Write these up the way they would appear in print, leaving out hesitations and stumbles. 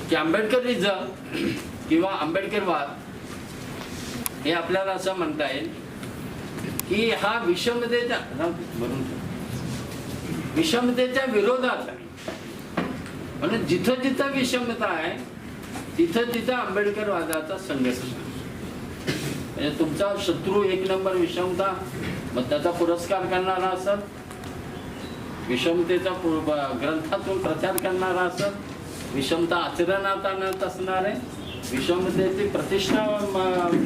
की आंबेडकरिझम किंवा आंबेडकरवाद हे आपल्याला असं म्हणता येईल की हा विषमतेच्या विरोधात आहे. म्हणून जिथं जिथं विषमता आहे तिथं तिथं आंबेडकरवादाचा संघर्ष. म्हणजे तुमचा शत्रू एक नंबर विषमता, मग त्याचा पुरस्कार करणारा असत, विषमतेचा ग्रंथातून प्रचार करणारा असत, विषमता आचरणात आणत असणारे, विषमतेची प्रतिष्ठा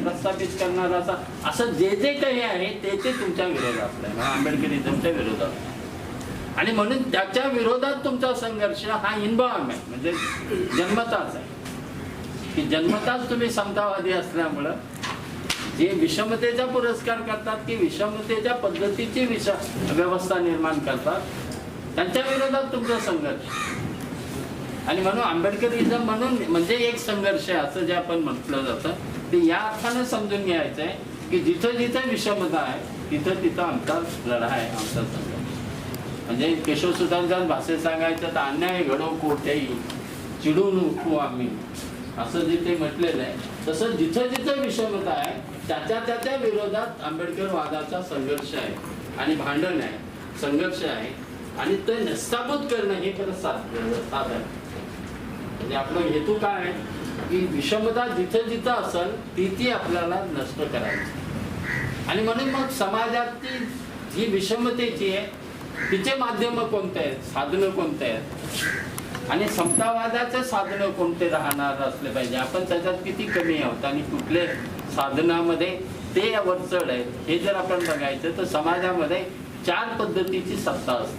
प्रस्थापित करणारा असा, असं जे जे काही आहे ते ते तुमच्या विरोधात आहे, आंबेडकरिझमच्या विरोधात. आणि म्हणून त्याच्या विरोधात तुमचा संघर्ष हा इनबॉर्न आहे, म्हणजे जन्मताच आहे की जन्मताच तुम्ही समतावादी असल्यामुळं जे विषमतेचा पुरस्कार करतात की विषमतेच्या पद्धतीची व्यवस्था निर्माण करतात त्यांच्या विरोधात तुमचा संघर्ष. आणि म्हणून आंबेडकरिझम म्हणून म्हणजे एक संघर्ष आहे असं जे आपण म्हटलं जातं ते या अर्थाने समजून घ्यायचं आहे की जिथं जिथं विषमता आहे तिथं तिथं आमचा लढा आहे, आमचा संघर्ष. म्हणजे केशवसुतांच्या भाषेत सांगायचं तर अन्याय घडो कोठेही चिडून उठू आम्ही, असं जे ते म्हटलेलं आहे तसं जिथं जिथं विषमता आहे त्याच्या विरोधात आंबेडकरवादाचा संघर्ष आहे आणि भांडण आहे, संघर्ष आहे. आणि ते नष्टाभूत करणं हे खरं साधन. म्हणजे आपला हेतू काय आहे की विषमता जिथं जिथं असेल ती आपल्याला नष्ट करायची. आणि म्हणून मग समाजातील जी विषमतेची आहे तिचे माध्यम कोणते आहेत, साधनं कोणते आहेत आणि समतावादाचे साधनं कोणते राहणार असले पाहिजे, आपण त्याच्यात किती कमी आहोत आणि कुठले साधनामध्ये ते वरचढ आहेत हे जर आपण बघायचं तर समाजामध्ये 4 पद्धतीची सत्ता असते,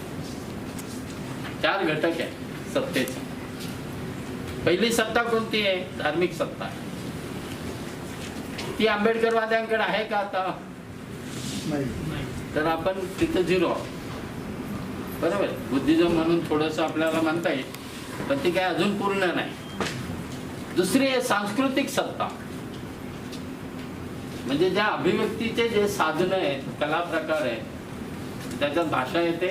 4 घटक आहे सत्तेचे. पहिली सत्ता कोणती आहे? धार्मिक सत्ता. ती आंबेडकरवाद्यांकडे आहे का आता? तर आपण तिथं 0 आहोत, बरोबर. बुद्धिझम म्हणून थोडस आपल्याला म्हणता येईल पण ती काय अजून पूर्ण नाही. दुसरी आहे सांस्कृतिक सत्ता. म्हणजे ज्या अभिव्यक्तीचे जे साधनं आहेत, कला प्रकार आहेत, त्याच्यात भाषा येते,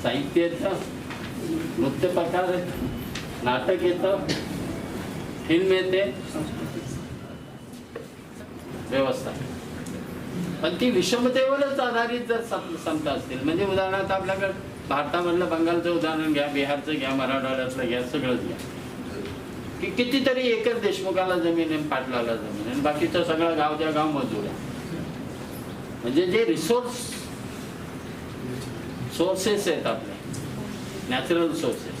साहित्य येतं, नृत्य प्रकार आहेत, नाटक येतं, फिल्म येते, व्यवस्था. पण ती विषमतेवरच आधारित जर समता असतील, म्हणजे उदाहरणार्थ आपल्याकडे भारतामधलं बंगालचं उदाहरण घ्या, बिहारचं घ्या, मराठवाड्यातलं घ्या, सगळंच घ्या की कितीतरी एकर देशमुखाला जमीन आहे, पाटलाला जमीन आहे, बाकीचं सगळं गावच्या गाव मजूर आहे. म्हणजे जे सोर्सेस आहेत आपले, नॅचरल सोर्सेस,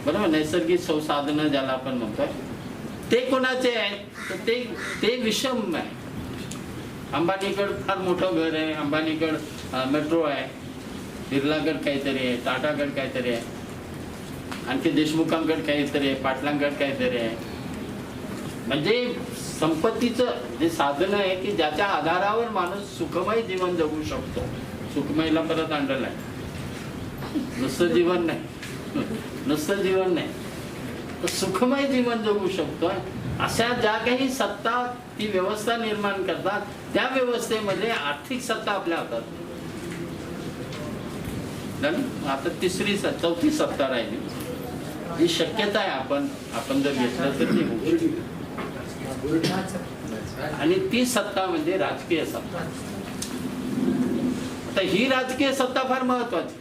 बरोबर, नैसर्गिक संसाधनं ज्याला आपण म्हणतोय ते कोणाचे आहेत तर ते विषम आहे. अंबानीकड फार मोठं घर आहे, अंबानीकड मेट्रो आहे, बिर्लाकड काहीतरी आहे, टाटाकड काहीतरी आहे, आणखी देशमुखांकड काहीतरी आहे, पाटलांकड काहीतरी आहे. म्हणजे संपत्तीचं जे साधन आहे की ज्याच्या आधारावर माणूस सुखमय जीवन जगू शकतो. सुखमयला परत आणलेलं आहे, नुसतं जीवन नाही, नुसतं जीवन नाही तर सुखमय जीवन जगू शकतो. अशा ज्या काही सत्ता ती व्यवस्था निर्माण करतात त्या व्यवस्थेमध्ये आर्थिक सत्ता आपल्या हातात. आता चौथी सत्ता राहिली जी शक्यता आहे आपण जर घेतलं तर ती होऊ शकते. आणि ती सत्ता म्हणजे राजकीय सत्ता. आता ही राजकीय सत्ता फार महत्वाची.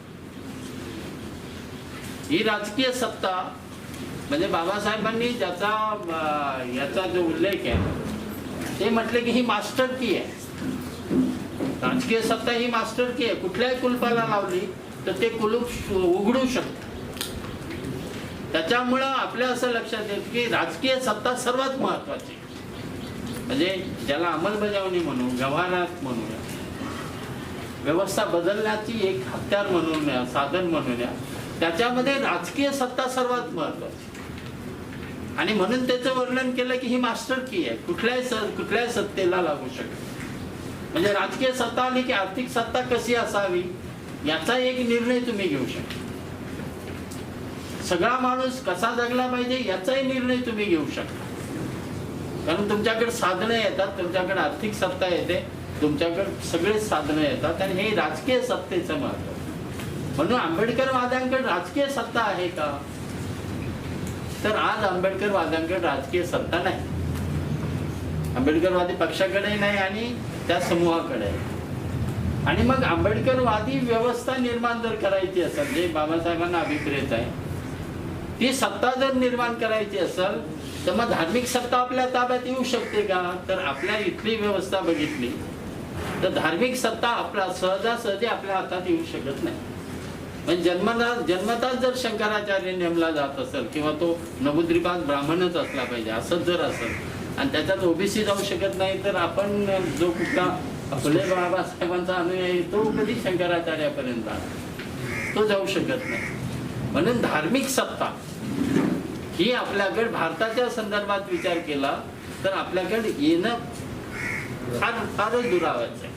ही राजकीय सत्ता म्हणजे बाबासाहेबांनी याचा जो उल्लेख आहे ते म्हटले की ही मास्टर की आहे. राजकीय सत्ता ही मास्टर की आहे. कुठल्याही कुलपाला लावली तर ते कुलूप उघडू शकते. त्याच्यामुळं आपल्या असं लक्षात येतं की राजकीय सत्ता सर्वात महत्वाची. म्हणजे ज्याला अंमलबजावणी म्हणू, व्यवहारात म्हणूया, व्यवस्था बदलण्याची एक हत्यार म्हणून, साधन म्हणूया, त्याच्यामध्ये राजकीय सत्ता सर्वात महत्वाची. आणि म्हणून त्याचं वर्णन केलं की ही मास्टर की आहे, कुठल्याही सत्तेला लागू शकते. म्हणजे राजकीय सत्ता आली की आर्थिक सत्ता कशी असावी याचा एक निर्णय तुम्ही घेऊ शकता. सगळा माणूस कसा जगला पाहिजे याचाही निर्णय तुम्ही घेऊ शकता. कारण तुमच्याकडे साधनं येतात, तुमच्याकडे आर्थिक सत्ता येते, तुमच्याकडे सगळे साधनं येतात आणि हे राजकीय सत्तेचं महत्व. म्हणून आंबेडकरवाद्यांकडे राजकीय सत्ता आहे का तर आज आंबेडकरवाद्यांकडे राजकीय सत्ता नाही, आंबेडकरवादी पक्षाकडे नाही आणि त्या समूहाकडे. आणि मग आंबेडकरवादी व्यवस्था निर्माण जर करायची असेल, जे बाबासाहेबांना अभिप्रेत आहे, ती सत्ता जर निर्माण करायची असेल तर मग धार्मिक सत्ता आपल्या ताब्यात येऊ शकते का? तर आपल्या इथली व्यवस्था बघितली तर धार्मिक सत्ता आपला सहजासहजी आपल्या हातात येऊ शकत नाही. म्हणजे जन्मताच जर शंकराचार्य नेमला जात असेल किंवा तो नवुद्रीपास ब्राह्मणच असला पाहिजे असंच जर असेल आणि त्याच्यात ओबीसी जाऊ शकत नाही, तर आपण जो कुठला फुले बाबासाहेबांचा अनुयायी तो कधी शंकराचार्यापर्यंत जाणार? तो जाऊ शकत नाही. म्हणून धार्मिक सत्ता ही आपल्याकडे भारताच्या संदर्भात विचार केला तर आपल्याकडे येणं फारच दुरावाच आहे.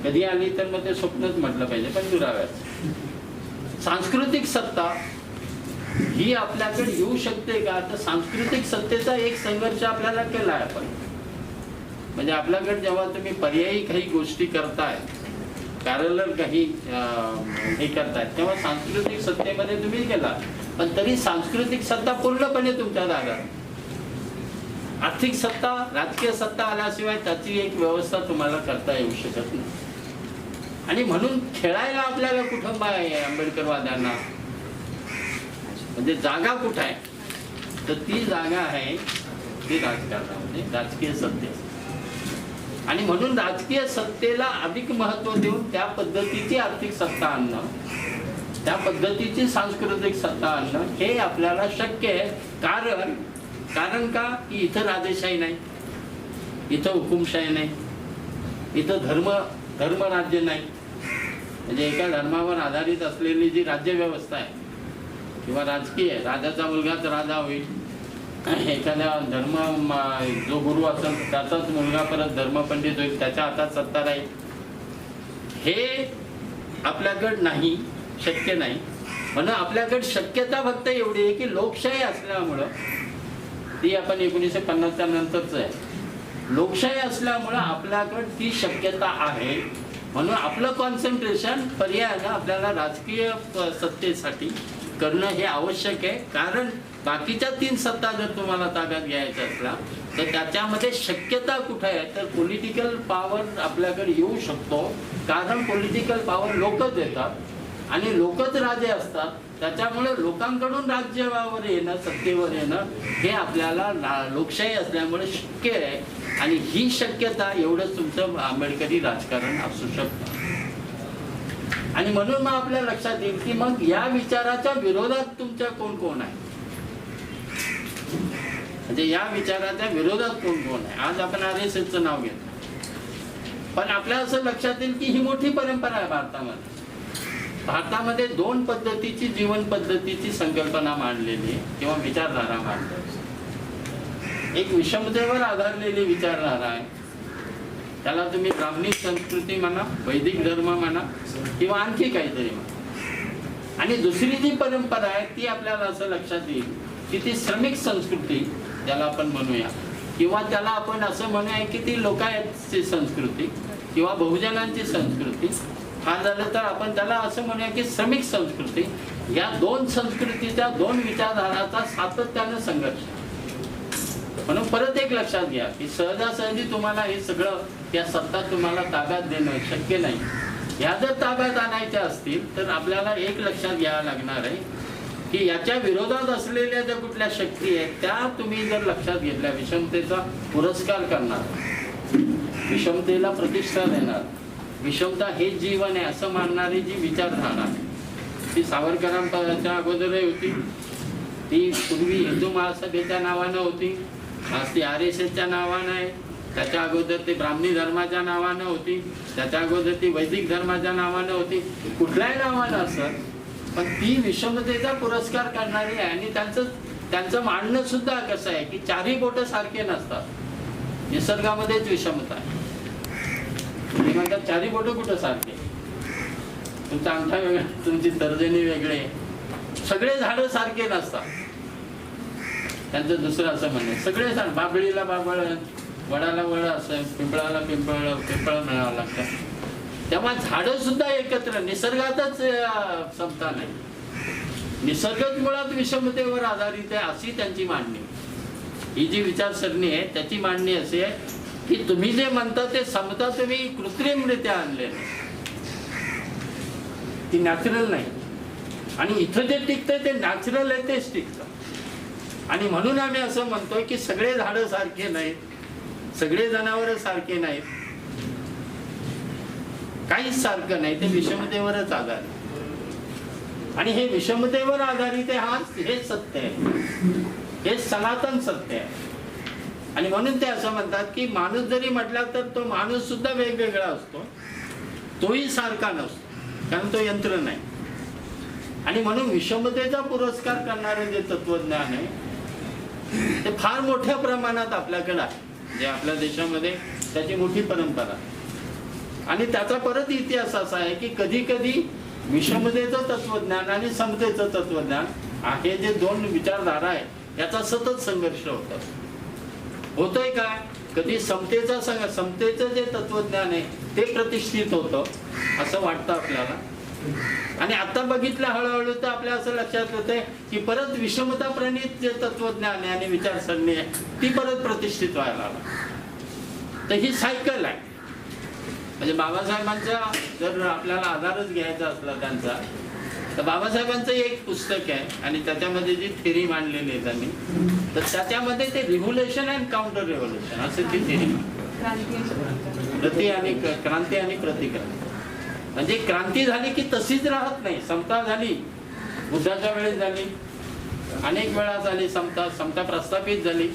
कधी आली तर मग ते स्वप्नच म्हटलं पाहिजे, पण दुरावाच. सांस्कृतिक सत्ता ही आपल्याकडे येऊ शकते का? तर सांस्कृतिक सत्तेचा एक संघर्ष आपल्याला केला आहे आपण. म्हणजे आपल्याकडे जेव्हा तुम्ही पर्यायी काही गोष्टी करताय, पॅरलल काही हे करताय, तेव्हा सांस्कृतिक सत्तेमध्ये तुम्ही गेला, पण तरी सांस्कृतिक सत्ता पूर्णपणे तुमच्या जागा. आर्थिक सत्ता, राजकीय सत्ता आल्याशिवाय त्याची एक व्यवस्था तुम्हाला करता येऊ शकत नाही. आणि म्हणून खेळायला आपल्याला कुठं आहे आंबेडकरवाद्यांना? म्हणजे जागा कुठं आहे? तर ती जागा आहे ती राजकारणामध्ये, राजकीय सत्तेत. आणि म्हणून राजकीय सत्तेला अधिक महत्त्व देऊन त्या पद्धतीची आर्थिक सत्ता आणणं, त्या पद्धतीची सांस्कृतिक सत्ता आणणं हे आपल्याला शक्य आहे. कारण का की इथं राजेशाही नाही, इथं हुकुमशाही नाही, इथं धर्मराज्य नाही. म्हणजे एका धर्मावर आधारित असलेली जी राज्य व्यवस्था आहे किंवा राजकीय आहे, राजाचा मुलगाच राजा होईल, एखाद्या धर्म जो गुरु असेल त्याचाच मुलगा परत धर्मपंडित होईल, त्याच्या हातात सत्ता राहील, हे आपल्याकडे नाही, शक्य नाही. म्हणून आपल्याकडे शक्यता फक्त एवढी आहे की लोकशाही असल्यामुळं, ती आपण 1950च्या नंतरच आहे, लोकशाही असल्यामुळं आपल्याकडे ती शक्यता आहे. म्हणून आपलं कॉन्सन्ट्रेशन पर्यायानं आपल्याला राजकीय सत्तेसाठी करणं हे आवश्यक आहे. कारण बाकीच्या 3 सत्ता जर तुम्हाला ताब्यात घ्यायच्या असल्या तर त्याच्यामध्ये शक्यता कुठे आहे? तर पॉलिटिकल पॉवर आपल्याकडे येऊ शकतो. कारण पॉलिटिकल पॉवर लोकच देतात आणि लोकच राजे असतात. त्याच्यामुळे लोकांकडून राज्यावर येणं, सत्तेवर येणं हे आपल्याला लोकशाही असल्यामुळे शक्य आहे. आणि ही शक्यता एवढंच तुमचं आंबेडकरी राजकारण असू शकतं. आणि म्हणून मग आपल्या लक्षात येईल की मग या विचाराच्या विरोधात तुमच्या कोण कोण आहे, म्हणजे या विचाराच्या विरोधात कोण कोण आहे. आज आपण RSSचं नाव घेतो, पण आपल्या असं लक्षात येईल की ही मोठी परंपरा आहे भारतामध्ये. भारतामध्ये 2 पद्धतीची जीवन पद्धतीची संकल्पना मांडलेली आहे किंवा विचारधारा मांडलेली. एक विषमतेवर आधारलेली विचारधारा आहे, त्याला तुम्ही ब्राह्मणी संस्कृती म्हणा, वैदिक धर्म म्हणा किंवा आणखी काहीतरी म्हणा. आणि दुसरी जी परंपरा आहे ती आपल्याला असं लक्षात येईल की ती श्रमिक संस्कृती त्याला आपण म्हणूया, किंवा त्याला आपण असं म्हणूया की ती लोकायतची संस्कृती किंवा बहुजनांची संस्कृती. हा झालं तर आपण त्याला असं म्हणूया की श्रमिक संस्कृती. या 2 संस्कृतीच्या 2 विचारधाराचा सातत्यानं संघर्ष. म्हणून परत एक लक्षात घ्या की सहजासहजी तुम्हाला हे सगळं त्या सत्ता तुम्हाला ताब्यात देणं शक्य नाही. ह्या जर ताब्यात आणायच्या असतील तर आपल्याला एक लक्षात घ्यावं लागणार आहे की याच्या विरोधात असलेल्या ज्या कुठल्या शक्ती आहेत त्या तुम्ही जर लक्षात घेतल्या, विषमतेचा पुरस्कार करणार, विषमतेला प्रतिष्ठा देणार, विषमता हे जीवन आहे असं मानणारी जी विचारधारा ती सावरकरांच्या अगोदरही होती, ती पूर्वी हिंदू महासभेच्या नावानं होती, आज ती RSSच्या नावानं आहे, त्याच्या अगोदर ती ब्राह्मणी धर्माच्या नावानं होती, त्याच्या अगोदर ती वैदिक धर्माच्या नावानं होती, कुठल्याही नावानं असत, पण ती विषमतेचा पुरस्कार करणारी आहे. आणि त्यांचं मांडणं सुद्धा कसं आहे की 4ही बोटं सारखे नसतात, निसर्गामध्येच विषमता आहे. ते म्हणतात 4ही बोटं कुठं सारखे, तुमचा अंगठा वेगळा, तुमची तर्जनी वेगळे, सगळे झाडं सारखे नसतात. त्यांचं दुसरं असं म्हणणं, सगळे झाड, बाबळीला बाबळ, वडाला वड असं, पिंपळाला पिंपळ म्हणावं लागतं. तेव्हा झाडं सुद्धा एकत्र, निसर्गातच समता नाही. निसर्गच मुळात विषमतेवर आधारित आहे अशी त्यांची मांडणी. ही जी विचारसरणी आहे त्याची मांडणी अशी आहे की तुम्ही जे म्हणता ते समता तुम्ही कृत्रिमरित्या आणले, ती नॅचरल नाही. आणि इथं जे टिकतंय ते नॅचरल आहे, तेच टिकतं. आणि म्हणून आम्ही असं म्हणतोय की सगळे झाडं सारखे नाहीत, सगळे जनावर सारखे नाहीत, काहीच सारखं नाही, ते विषमतेवरच आधारित. आणि हे विषमतेवर आधारित आहे, हे सत्य आहे, हे सनातन सत्य आहे. आणि म्हणून ते असं म्हणतात की माणूस जरी म्हटला तर तो माणूस सुद्धा वेगवेगळा असतो, तोही सारखा नसतो, कारण तो यंत्र नाही. आणि म्हणून विषमतेचा पुरस्कार करणारे जे तत्वज्ञान आहे ते फार मोठ्या प्रमाणात आपल्याकडे आहे, जे आपल्या देशामध्ये त्याची मोठी परंपरा. आणि त्याचा परत इतिहास असा आहे की कधी कधी विषमतेचं तत्वज्ञान आणि समतेचं तत्वज्ञान हे जे दोन विचारधारा आहे याचा सतत संघर्ष होतोय काय. कधी समतेचं जे तत्वज्ञान आहे ते प्रतिष्ठित होतं असं वाटतं आपल्याला. आणि आता बघितलं हळूहळू तर आपल्या असं लक्षात येतंय की परत विषमता प्रणित जे तत्वज्ञान आहे आणि विचारसरणी आहे ती परत प्रतिष्ठित व्हायला लागली. तर ही सायकल आहे. म्हणजे बाबासाहेबांचा जर आपल्याला आधारच घ्यायचा असला त्यांचा, तर बाबासाहेबांचं एक पुस्तक आहे आणि त्याच्यामध्ये जी थेरी मांडलेली आहे त्यांनी, तर त्याच्यामध्ये ते रिव्होल्युशन अँड काउंटर रिव्होल्युशन असं ती थेरी, क्रांती आणि प्रतिक्रांती. म्हणजे क्रांती झाली की तशीच राहत नाही, समता झाली, बुद्धाच्या वेळेस झाली, अनेक वेळा झाली समता प्रस्थापित झाली,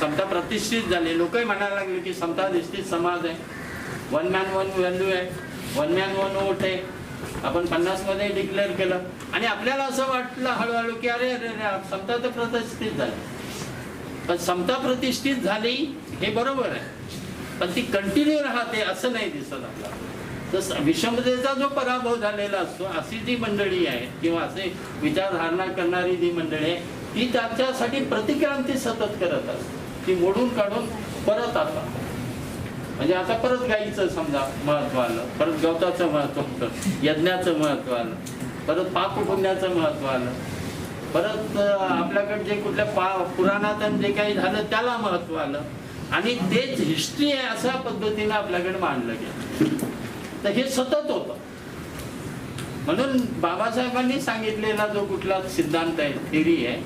समता प्रतिष्ठित झाली. लोकही म्हणायला लागले की समता अधिष्ठित समाज आहे, वन मॅन वन व्हॅल्यू आहे, वन मॅन वन वोट आहे, आपण 50 मध्ये डिक्लेअर केलं. आणि आपल्याला असं वाटलं हळूहळू की अरे अरे समता तर प्रतिष्ठित झाली. पण समता प्रतिष्ठित झाली हे बरोबर आहे, पण ती कंटिन्यू राहते असं नाही दिसत आपल्याला. तर विषमतेचा जो पराभव झालेला असतो अशी जी मंडळी आहे किंवा असे विचारधारणा करणारी जी मंडळी आहे ती त्याच्यासाठी प्रतिक्रांती सतत करत असते. ती मोडून काढून परत आता म्हणजे आता परत गाईचं समजा महत्व आलं, परत गवताचं महत्व आलं, यज्ञाचं महत्व आलं, परत पाप पुण्याचं महत्व आलं, परत आपल्याकडे जे कुठल्या पुराणात जे काही झालं त्याला महत्व आलं आणि तेच हिस्ट्री आहे अशा पद्धतीने आपल्याकडे मांडलं गेलं. तर हे सतत होतं. म्हणून बाबासाहेबांनी सांगितलेला जो कुठला सिद्धांत आहे, थेरी आहे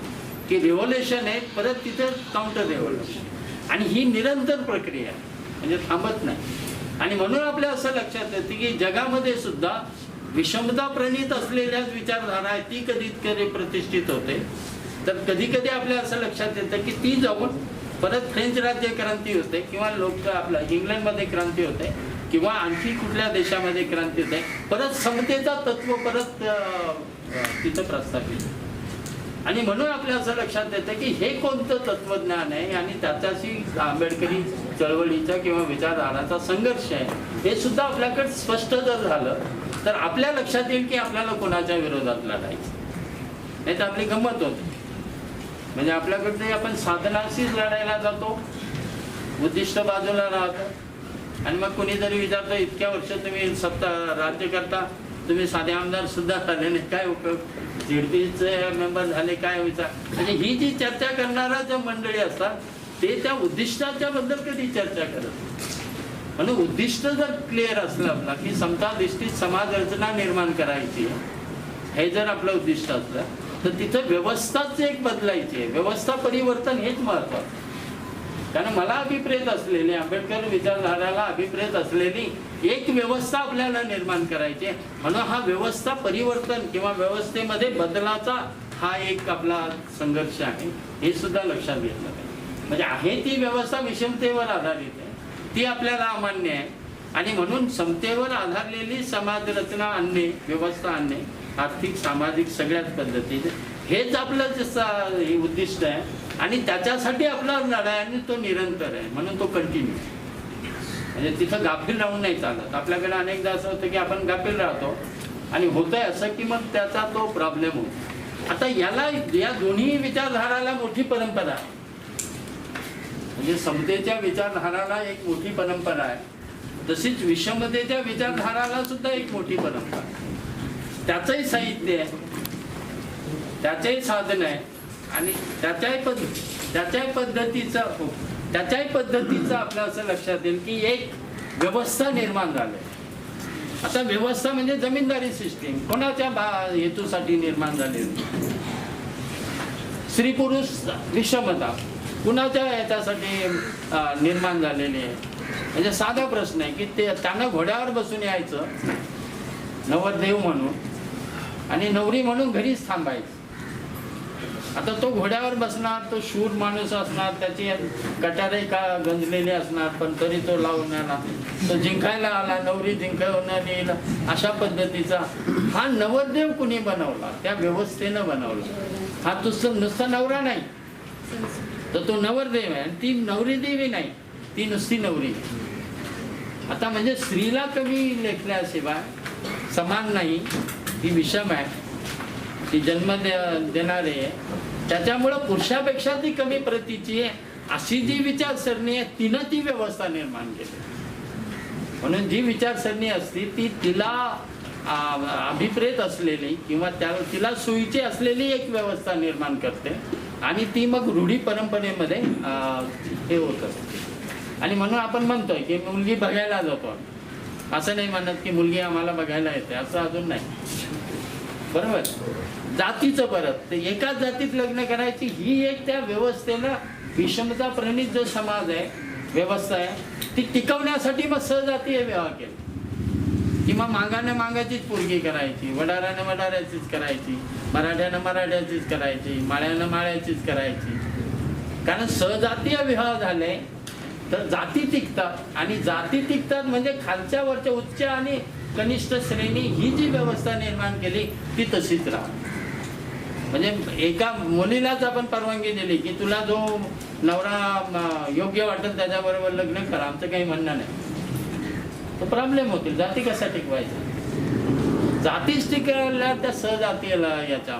की रिव्होल्युशन आहे, परत तिथे काउंटर रिव्होल्युशन, आणि ही निरंतर प्रक्रिया आहे, म्हणजे थांबत नाही. आणि म्हणून आपल्या असं लक्षात येते की जगामध्ये सुद्धा विषमता प्रणित असलेल्या विचारधारा आहे ती कधी प्रतिष्ठित होते, तर कधी कधी आपल्या असं लक्षात येतं की ती जाऊन परत फ्रेंच राज्य क्रांती होते किंवा आपला इंग्लंडमध्ये क्रांती होते किंवा आणखी कुठल्या देशामध्ये क्रांती होते, परत समतेचा तत्व परत तिथं प्रस्थापित. आणि म्हणून आपल्या असं लक्षात येतं की हे कोणतं तत्वज्ञान आहे आणि त्याच्याशी आंबेडकरी चळवळीचा किंवा विचारधाराचा संघर्ष आहे हे सुद्धा आपल्याकडे स्पष्ट जर झालं तर आपल्या लक्षात येईल की आपल्याला कोणाच्या विरोधात लढायचं नाही, तर आपली गंमत होते. म्हणजे आपल्याकडे आपण साधनाशीच लढायला जातो, उद्दिष्ट बाजूला राहतं, आणि मग कुणीतरी विचारतो इतक्या वर्ष तुम्ही सत्ता राज्य करता, तुम्ही साधे आमदार सुद्धा झाले नाही, काय उपयोग, झेडपीचे मेंबर झाले, काय विचार. म्हणजे ही जी चर्चा करणारा ज्या मंडळी असतात ते त्या उद्दिष्टाच्या बद्दल कधी चर्चा करत. म्हणून उद्दिष्ट जर क्लिअर असलं आपला की समताधिष्ठित समाज रचना निर्माण करायची हे जर आपलं उद्दिष्ट असलं तर तिथं व्यवस्थाच एक बदलायची आहे, व्यवस्था परिवर्तन हेच महत्वाचं. कारण मला अभिप्रेत असलेली आंबेडकर विचारधाराला अभिप्रेत असलेली एक व्यवस्था आपल्याला निर्माण करायची आहे. म्हणून हा व्यवस्था परिवर्तन किंवा व्यवस्थेमध्ये बदलाचा हा एक आपला संघर्ष आहे, हे सुद्धा लक्षात घेतलं पाहिजे. म्हणजे आहे ती व्यवस्था विषमतेवर आधारित आहे, ती आपल्याला अमान्य आहे. आणि म्हणून समतेवर आधारलेली समाज रचना आणणे, व्यवस्था आणणे, आर्थिक सामाजिक सगळ्याच पद्धतीने हेच आपलं उद्दिष्ट आहे. आणि त्याच्यासाठी आपला लढाई आणि तो निरंतर आहे, म्हणून तो कंटिन्यू. म्हणजे तिथं गाफील राहून नाही चालत. आपल्याकडे अनेकदा असं होतं की आपण गाफील राहतो आणि होतंय असं की मग त्याचा तो प्रॉब्लेम होतो. आता या दोन्ही विचारधाराला मोठी परंपरा आहे. म्हणजे समतेच्या विचारधाराला एक मोठी परंपरा आहे, तशीच विषमतेच्या विचारधाराला सुद्धा एक मोठी परंपरा आहे. त्याचंही साहित्य आहे. त्याचंही साधन आहे आणि त्याच्याही पद्धतीचं आपलं असं लक्षात येईल की एक व्यवस्था निर्माण झाली. आता व्यवस्था म्हणजे जमीनदारी सिस्टीम कोणाच्या हेतूसाठी निर्माण झालेली? स्त्री पुरुष विषमता कुणाच्या याच्यासाठी निर्माण झालेली आहे? म्हणजे साधा प्रश्न आहे की त्यांना घोड्यावर बसून यायचं नवरदेव म्हणून आणि नवरी म्हणून घरीच थांबायचं. आता तो घोड्यावर बसणार, तो शूर माणूस असणार, त्याची कटारे का गंजलेले असणार, पण तरी तो लावून आला, तो जिंकायला आला, नवरी जिंकवण्यात येईल अशा पद्धतीचा हा नवरदेव कुणी बनवला? त्या व्यवस्थेनं बनवला. हा नुसता नवरा नाही, तर तो नवरदेव आहे आणि ती नवरी देवी नाही, ती नुसती नवरी. आता म्हणजे स्त्रीला कमी लेखल्याशिवाय समान नाही, ती विषम आहे, ती जन्म देणारी आहे, त्याच्यामुळं पुरुषापेक्षा ती कमी प्रतीची आहे अशी जी विचारसरणी आहे तिनं ती व्यवस्था निर्माण केली. म्हणून जी विचारसरणी असती ती तिला अभिप्रेत असलेली किंवा तिला सोयीची असलेली एक व्यवस्था निर्माण करते आणि ती मग रूढी परंपरेमध्ये हे होत असते. आणि म्हणून आपण म्हणतोय की मुलगी बघायला जातो, असं नाही म्हणत की मुलगी आम्हाला बघायला येते, असं अजून नाही. बरोबर. जातीचं परत एकाच जातीत लग्न करायची ही एक त्या व्यवस्थेला विषमता प्रणित जो समाज आहे, व्यवस्था आहे, ती टिकवण्यासाठी मग सहजातीय विवाह केला किंवा मागाने मागाचीच पोरगी करायची, वडाराने वडाऱ्याचीच करायची, मराठ्यानं मराठ्याचीच करायची, माळ्यानं माळ्याचीच करायची. कारण सहजातीय विवाह झाले तर जाती टिकतात आणि जाती टिकतात म्हणजे खालच्या वरच्या उच्च आणि कनिष्ठ श्रेणी ही जी व्यवस्था निर्माण केली ती तशीच राहते. म्हणजे एका मुलीलाच आपण परवानगी दिली की तुला जो नवरा योग्य वाटेल त्याच्याबरोबर लग्न करा, आमचं काही म्हणणं नाही, तो प्रॉब्लेम होतील. जाती कसा टिकवायचा? जातीच टिकवल्या त्या सहजातीला याच्या.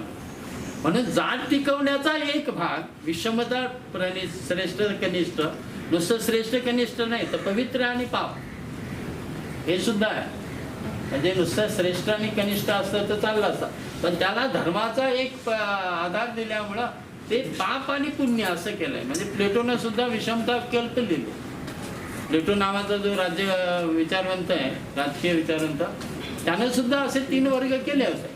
म्हणून जात टिकवण्याचा एक भाग विषमता प्रणित श्रेष्ठ कनिष्ठ, नुसतं श्रेष्ठ कनिष्ठ नाही तर पवित्र आणि पाप हे सुद्धा आहे. म्हणजे नुसतं श्रेष्ठ आणि कनिष्ठ असतं तर चाललं असतं, पण त्याला धर्माचा एक आधार दिल्यामुळं ते पाप आणि पुण्य असं केलंय. म्हणजे प्लेटोनं सुद्धा विषमता कल्पली. प्लेटो नावाचा जो राज्य विचारवंत आहे, राजकीय विचारवंत, त्यानं सुद्धा असे 3 वर्ग केले होते.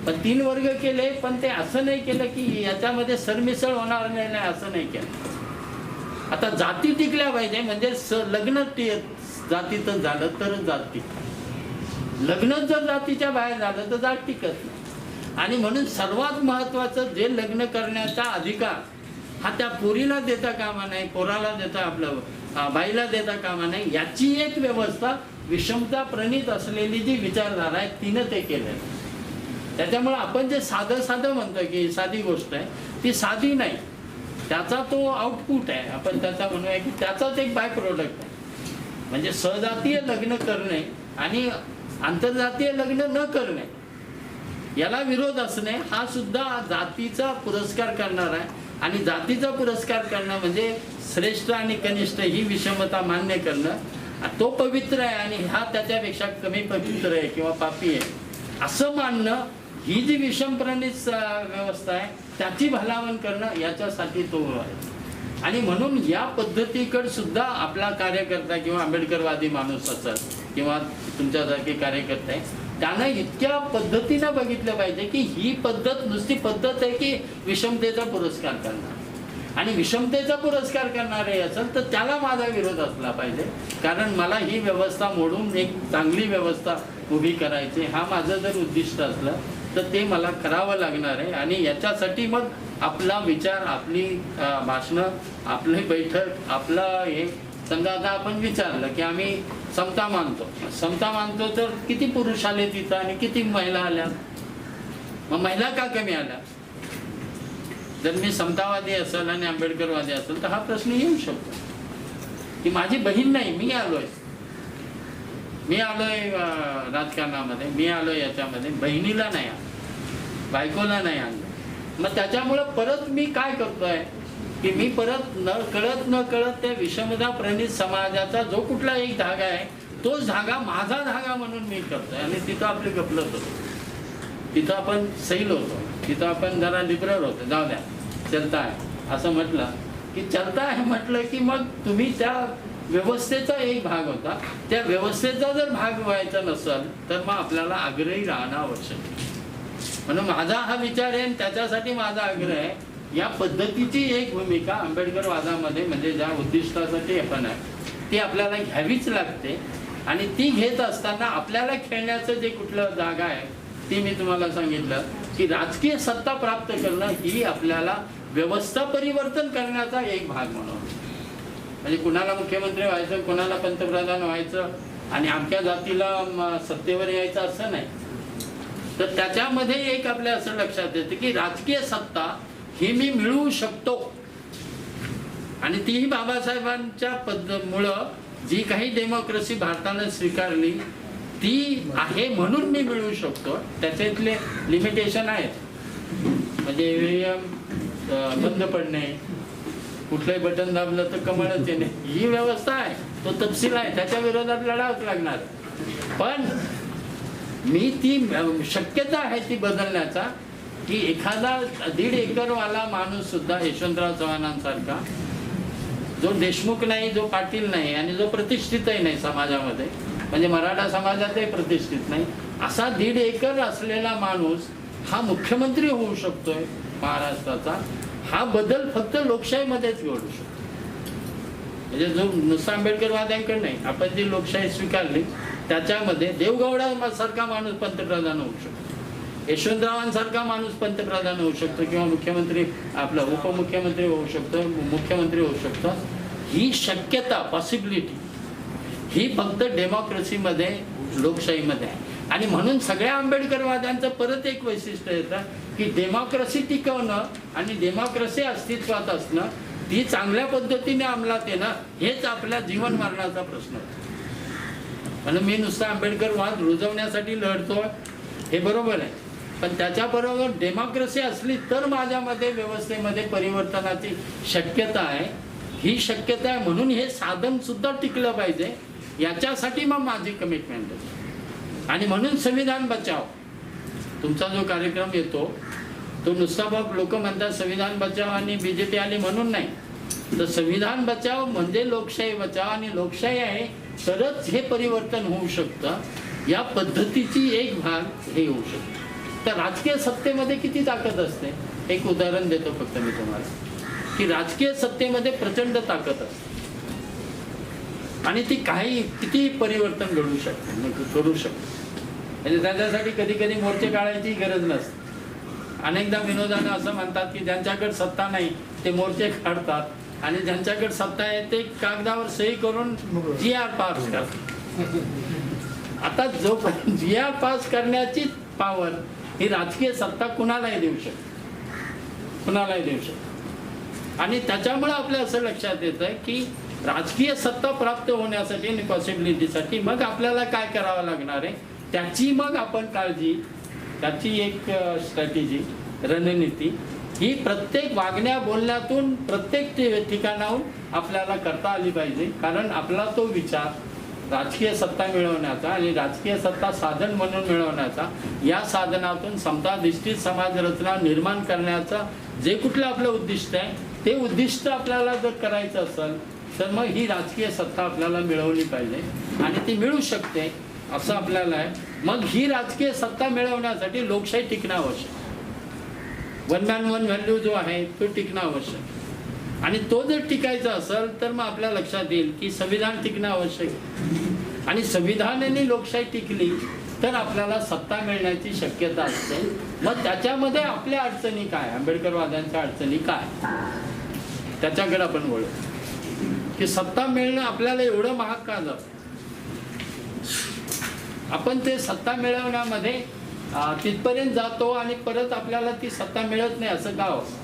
पण 3 वर्ग केले, पण ते असं नाही केलं की याच्यामध्ये सरमिसळ होणार नाही, असं नाही केलं. आता जाती टिकल्या पाहिजे म्हणजे लग्न जातीतच झालं तरच जात टिकतं. लग्न जर जातीच्या बाहेर झालं तर जात टिकत नाही. आणि म्हणून सर्वात महत्वाचं जे लग्न करण्याचा अधिकार हा त्या पोरीला देता कामा नाही, पोराला देता आपलं बाईला देता कामा नाही, याची एक व्यवस्था विषमता प्रणित असलेली जी विचारधारा आहे तिनं ते केलं. त्याच्यामुळे आपण जे साधं म्हणतो की साधी गोष्ट आहे, ती साधी नाही, त्याचा तो आउटपुट आहे. आपण त्याचा म्हणूया की त्याचाच एक बाय प्रोडक्ट आहे. म्हणजे सहजातीय लग्न करणे आणि आंतरजातीय लग्न न करणे याला विरोध असणे हा सुद्धा जातीचा पुरस्कार करणार आहे. आणि जातीचा पुरस्कार करणं म्हणजे श्रेष्ठ आणि कनिष्ठ ही विषमता मान्य करणं, तो पवित्र आहे आणि हा त्याच्यापेक्षा कमी पवित्र आहे किंवा पापी आहे असं मानणं, ही जी विषमप्रणित व्यवस्था आहे त्याची भलावण करणं याच्यासाठी तो आहे. आणि म्हणून या पद्धतीकडे सुद्धा आपला कार्यकर्ता किंवा आंबेडकरवादी माणूस असत किंवा तुमच्यासारखे कार्यकर्ते त्यानं इतक्या पद्धतीनं बघितलं पाहिजे की ही पद्धत नुसती पद्धत आहे की विषमतेचा पुरस्कार करणार, आणि विषमतेचा पुरस्कार करणारे असेल तर त्याला माझा विरोध असला पाहिजे. कारण मला ही व्यवस्था मोडून एक चांगली व्यवस्था उभी करायची हा माझं जर उद्दिष्ट असलं तर ते मला करावं लागणार आहे. आणि याच्यासाठी मग आपला विचार, आपली भाषणं, आपली बैठक, आपलं हे समजा आता आपण विचारलं की आम्ही समता मानतो तर किती पुरुष आले तिथं आणि किती महिला आल्या? मग महिला का कमी आल्या? जर मी समतावादी असेल आणि आंबेडकरवादी असेल तर हा प्रश्न येऊ शकतो की माझी बहीण नाही, मी आलोय राजकारणामध्ये, मी आलोय याच्यामध्ये, बहिणीला नाही आणलं, बायकोला नाही आणलं. मग त्याच्यामुळं परत मी काय करतोय की मी परत न कळत त्या विषमता प्रणित समाजाचा जो कुठला एक धागा आहे तोच धागा माझा धागा म्हणून मी करतोय आणि तिथं आपली गफलत होतो, तिथं आपण सैल होतो. तिथं आपण जरा लिबरल होतो, जाऊ द्या चलता आहे असं म्हटलं की चलता आहे म्हटलं की मग तुम्ही त्या व्यवस्थेचा एक भाग होता, त्या व्यवस्थेचा जर भाग व्हायचा नसेल तर मग आपल्याला आग्रही राहणं आवश्यक आहे. म्हणून माझा हा विचार आहे आणि त्याच्यासाठी माझा आग्रह आहे, या पद्धतीची एक भूमिका आंबेडकर वादामध्ये म्हणजे ज्या उद्दिष्टासाठी आपण आहे ती आपल्याला घ्यावीच लागते. आणि ती घेत असताना आपल्याला खेळण्याचं जे कुठलं जागा आहे ती मी तुम्हाला सांगितलं की राजकीय सत्ता प्राप्त करणं ही आपल्याला व्यवस्था परिवर्तन करण्याचा एक भाग म्हणून, म्हणजे कुणाला मुख्यमंत्री व्हायचं, कुणाला पंतप्रधान व्हायचं आणि आमच्या जातीला सत्तेवर यायचं असं नाही. तर त्याच्यामध्ये एक आपल्या असं लक्षात येतं की राजकीय सत्ता ही मी मिळवू शकतो आणि तीही बाबासाहेबांच्या मुळं जी काही डेमोक्रेसी भारतानं स्वीकारली ती आहे म्हणून मी मिळवू शकतो. त्याच्यातले लिमिटेशन आहेत, म्हणजे EVM बंद पडणे, कुठलंही बटन दाबलं तर कमळच येणे, ही व्यवस्था आहे, तो तपशील आहे, त्याच्या विरोधात लढावंच लागणार. पण मी ती शक्यता आहे ती बदलण्याचा की एखादा 1.5 एकरवाला माणूस सुद्धा यशवंतराव चव्हाणांसारखा, जो देशमुख नाही, जो पाटील नाही आणि जो प्रतिष्ठितही नाही समाजामध्ये, म्हणजे मराठा समाजातही प्रतिष्ठित नाही, असा 1.5 एकर असलेला माणूस हा मुख्यमंत्री होऊ शकतोय महाराष्ट्राचा. हा बदल फक्त लोकशाहीमध्येच घडू शकतो. म्हणजे जो नुसता आंबेडकरवाद्यांकडे नाही, आपण जी लोकशाही स्वीकारली त्याच्यामध्ये देवगौडा सारखा माणूस पंतप्रधान होऊ शकतो, यशवंतरावांसारखा माणूस पंतप्रधान होऊ शकतो किंवा मुख्यमंत्री आपला उपमुख्यमंत्री होऊ शकतो, मुख्यमंत्री होऊ शकतो. ही शक्यता पॉसिबिलिटी ही फक्त डेमोक्रेसीमध्ये लोकशाहीमध्ये आहे. आणि म्हणून सगळ्या आंबेडकरवाद्यांचं परत एक वैशिष्ट्य येतं की डेमोक्रेसी टिकवणं आणि डेमोक्रेसी अस्तित्वात असणं, ती चांगल्या पद्धतीने अंमलात येणं हेच आपल्या जीवन मरणाचा प्रश्न होता. म्हणून मी नुसता आंबेडकरवाद रुजवण्यासाठी लढतोय हे बरोबर आहे, पण त्याच्याबरोबर डेमोक्रेसी असली तर माझ्यामध्ये व्यवस्थेमध्ये परिवर्तनाची शक्यता आहे. ही शक्यता आहे म्हणून हे साधन सुद्धा टिकलं पाहिजे, याच्यासाठी मग माझी कमिटमेंट आहे. आणि म्हणून संविधान बचाव तुमचा जो कार्यक्रम येतो तो नुसता बघ लोक म्हणतात संविधान बचाव आणि BJP आली म्हणून नाही, तर संविधान बचाव म्हणजे लोकशाही बचाव आणि लोकशाही आहे तरच हे परिवर्तन होऊ शकतं. या पद्धतीची एक भाग हे होऊ शकतं. तर राजकीय सत्तेमध्ये किती ताकद असते, एक उदाहरण देतो फक्त मी तुम्हाला की राजकीय सत्तेमध्ये प्रचंड ताकद असते आणि ती किती परिवर्तन घडू शकते, करू शकते. म्हणजे त्याच्यासाठी कधी कधी मोर्चे काढायची गरज नसते. अनेकदा विनोदानं असं म्हणतात की ज्यांच्याकडे सत्ता नाही ते मोर्चे काढतात आणि ज्यांच्याकडे सत्ता आहे ते कागदावर सही करून GR पास करतात. आता जो GR पास करण्याची पावर ही राजकीय सत्ता कुणालाही देऊ शकते, कुणालाही देऊ शकते. आणि त्याच्यामुळे आपल्या असं लक्षात येतं की राजकीय सत्ता प्राप्त होण्यासाठी आणि पॉसिबिलिटीसाठी मग आपल्याला काय करावं लागणार आहे त्याची मग आपण काळजी, त्याची एक स्ट्रॅटेजी, रणनीती ही प्रत्येक वागण्या बोलण्यातून प्रत्येक ठिकाणाहून आपल्याला करता आली पाहिजे. कारण आपला तो विचार राजकीय सत्ता मिळवण्याचा आणि राजकीय सत्ता साधन म्हणून मिळवण्याचा, या साधनातून समताधिष्ठित समाज रचना निर्माण करण्याचं जे कुठलं आपलं उद्दिष्ट आहे ते उद्दिष्ट आपल्याला जर करायचं असेल तर मग ही राजकीय सत्ता आपल्याला मिळवली पाहिजे आणि ती मिळू शकते असं आपल्याला आहे. मग ही राजकीय सत्ता मिळवण्यासाठी लोकशाही टिकणं आवश्यक, वन मॅन वन व्हॅल्यू जो आहे तो टिकणं आवश्यक. आणि तो जर टिकायचा असेल तर मग आपल्या लक्षात येईल की संविधान टिकणं आवश्यक आहे. आणि संविधानाने लोकशाही टिकली तर आपल्याला सत्ता मिळण्याची शक्यता असते. मग त्याच्यामध्ये आपल्या अडचणी काय, आंबेडकरवाद्यांच्या अडचणी काय, त्याच्याकडे आपण वळू की सत्ता मिळणं आपल्याला एवढं महाग का जातं. आपण ते सत्ता मिळवण्यामध्ये तिथपर्यंत जातो आणि परत आपल्याला ती सत्ता मिळत नाही असं का होतं.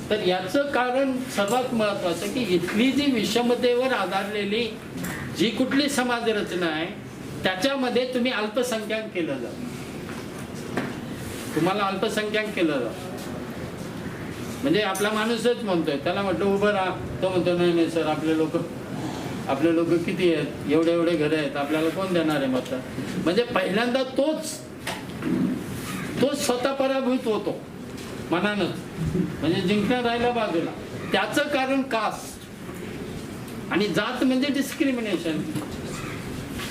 तर याचं कारण सर्वात महत्त्वाचं की इथली जी विषमतेवर आधारलेली जी कुठली समाज रचना आहे त्याच्यामध्ये तुम्ही अल्पसंख्याक केलं जातं, तुम्हाला अल्पसंख्याक केलं जातं. म्हणजे आपला माणूसच म्हणतोय, त्याला म्हटलं उभं राहा, तो म्हणतो नाही नाही सर आपले लोक किती आहेत, एवढे घरं आहेत, आपल्याला कोण देणार आहे मत. म्हणजे पहिल्यांदा तोच तो स्वतः पराभूत होतो मनानच, म्हणजे जिंकणं राहिलं बाजूला. त्याचं कारण कास्ट आणि जात म्हणजे डिस्क्रिमिनेशन.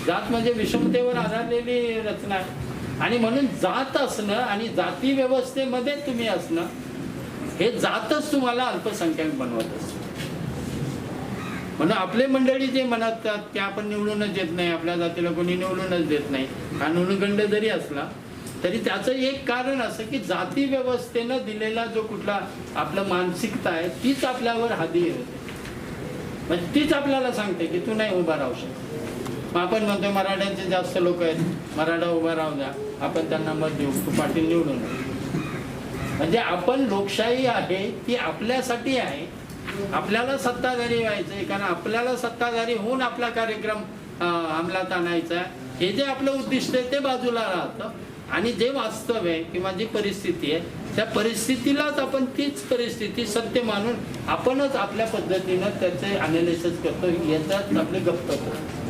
जात म्हणजे विषमतेवर आधारलेली रचना आहे. आणि म्हणून जात असणं आणि जाती व्यवस्थेमध्ये तुम्ही असणं हे जातच तुम्हाला अल्पसंख्याक बनवत असतं. म्हणून आपले मंडळी जे म्हणतात की आपण निवडूनच देत नाही, आपल्या जातीला कोणी निवडूनच देत नाही, हा न्यूनगंड जरी असला तरी त्याचं एक कारण असं की जाती व्यवस्थेनं दिलेला जो कुठला आपलं मानसिकता आहे तीच आपल्यावर हादी होते. म्हणजे तीच आपल्याला सांगते की तू नाही उभा राहू शकत. मग आपण म्हणतो मराठ्यांचे जास्त लोक आहेत, मराठा उभा राहू द्या, आपण त्यांना मत देऊ, तू पाटील निवडून. म्हणजे आपण लोकशाही आहे ती आपल्यासाठी आहे, आपल्याला सत्ताधारी व्हायचंय, कारण आपल्याला सत्ताधारी होऊन आपला कार्यक्रम अंमलात आणायचा आहे. हे जे आपलं उद्दिष्ट आहे ते बाजूला राहतं आणि जे वास्तव आहे किंवा जी परिस्थिती आहे त्या परिस्थितीलाच आपण तीच परिस्थिती सत्य मानून आपणच आपल्या पद्धतीनं त्याचे अनालिसिस करतो. याचाच आपले गप्प करतो.